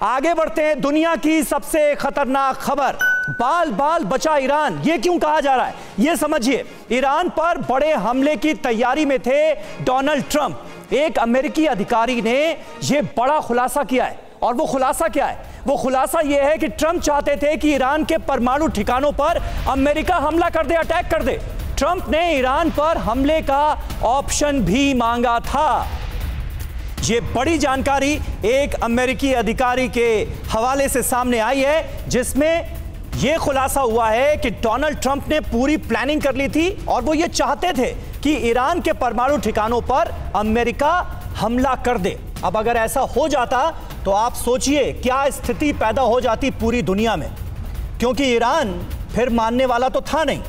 आगे बढ़ते हैं। दुनिया की सबसे खतरनाक खबर, बाल बाल बचा ईरान। ये क्यों कहा जा रहा है ये समझिए। ईरान पर बड़े हमले की तैयारी में थे डोनाल्ड ट्रंप। एक अमेरिकी अधिकारी ने यह बड़ा खुलासा किया है। और वो खुलासा क्या है? वो खुलासा यह है कि ट्रंप चाहते थे कि ईरान के परमाणु ठिकानों पर अमेरिका हमला कर दे, अटैक कर दे। ट्रंप ने ईरान पर हमले का ऑप्शन भी मांगा था। ये बड़ी जानकारी एक अमेरिकी अधिकारी के हवाले से सामने आई है, जिसमें यह खुलासा हुआ है कि डोनाल्ड ट्रंप ने पूरी प्लानिंग कर ली थी और वो ये चाहते थे कि ईरान के परमाणु ठिकानों पर अमेरिका हमला कर दे। अब अगर ऐसा हो जाता तो आप सोचिए क्या स्थिति पैदा हो जाती पूरी दुनिया में, क्योंकि ईरान फिर मानने वाला तो था नहीं।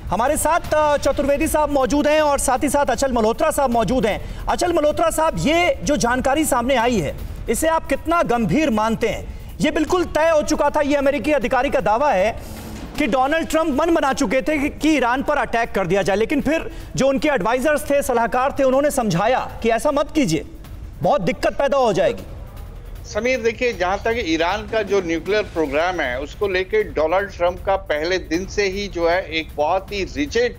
हमारे साथ चतुर्वेदी साहब मौजूद हैं और साथ ही साथ अचल मल्होत्रा साहब मौजूद हैं। अचल मल्होत्रा साहब, ये जो जानकारी सामने आई है इसे आप कितना गंभीर मानते हैं? ये बिल्कुल तय हो चुका था, ये अमेरिकी अधिकारी का दावा है कि डोनाल्ड ट्रंप मन बना चुके थे कि ईरान पर अटैक कर दिया जाए, लेकिन फिर जो उनके एडवाइजर्स थे, सलाहकार थे, उन्होंने समझाया कि ऐसा मत कीजिए, बहुत दिक्कत पैदा हो जाएगी। समीर, देखिए, जहां तक ईरान का जो न्यूक्लियर प्रोग्राम है उसको लेके डोनाल्ड ट्रंप का पहले दिन से ही जो है एक बहुत ही रिजिड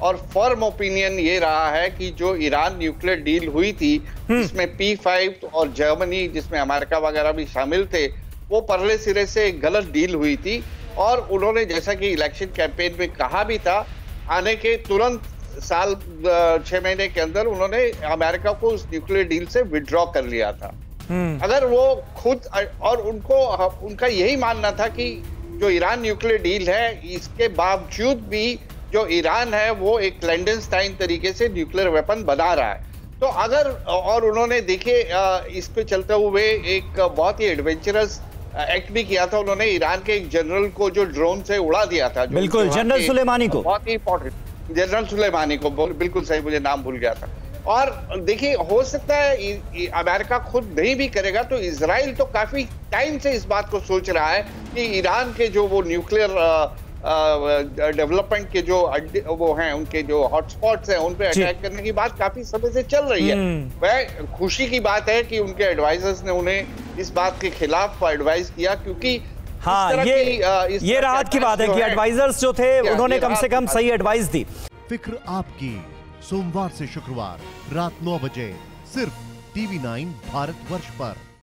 और फर्म ओपिनियन ये रहा है कि जो ईरान न्यूक्लियर डील हुई थी जिसमें P5 और जर्मनी, जिसमें अमेरिका वगैरह भी शामिल थे, वो परले सिरे से एक गलत डील हुई थी। और उन्होंने, जैसा कि इलेक्शन कैंपेन में कहा भी था, आने के तुरंत साल 6 महीने के अंदर उन्होंने अमेरिका को उस न्यूक्लियर डील से विड्रॉ कर लिया था। अगर वो खुद और उनका यही मानना था कि जो ईरान न्यूक्लियर डील है, इसके बावजूद भी जो ईरान है वो एक क्लैंडनस्टाइन तरीके से न्यूक्लियर वेपन बना रहा है। तो अगर, और उन्होंने देखिए इस पे चलते हुए एक बहुत ही एडवेंचरस एक्ट भी किया था। उन्होंने ईरान के एक जनरल को जो ड्रोन से उड़ा दिया था, बिल्कुल, जनरल सुलेमानी को, बहुत ही इंपॉर्टेंट जनरल सुलेमानी को, बिल्कुल सही, मुझे नाम भूल गया था। और देखिए, हो सकता है अमेरिका खुद नहीं भी करेगा तो इजराइल तो काफी टाइम से इस बात को सोच रहा है कि ईरान के जो वो न्यूक्लियर डेवलपमेंट के जो वो हैं, उनके जो हॉटस्पॉट्स हैं, उन पे अटैक करने की बात काफी समय से चल रही है। वह खुशी की बात है कि उनके एडवाइजर्स ने उन्हें इस बात के खिलाफ एडवाइस किया, क्योंकि हाँ, ये राहत की बात है कि एडवाइजर्स जो थे उन्होंने कम से कम सही एडवाइस दी। फिक्र आपकी, सोमवार से शुक्रवार रात 9 बजे सिर्फ TV9 भारतवर्ष पर।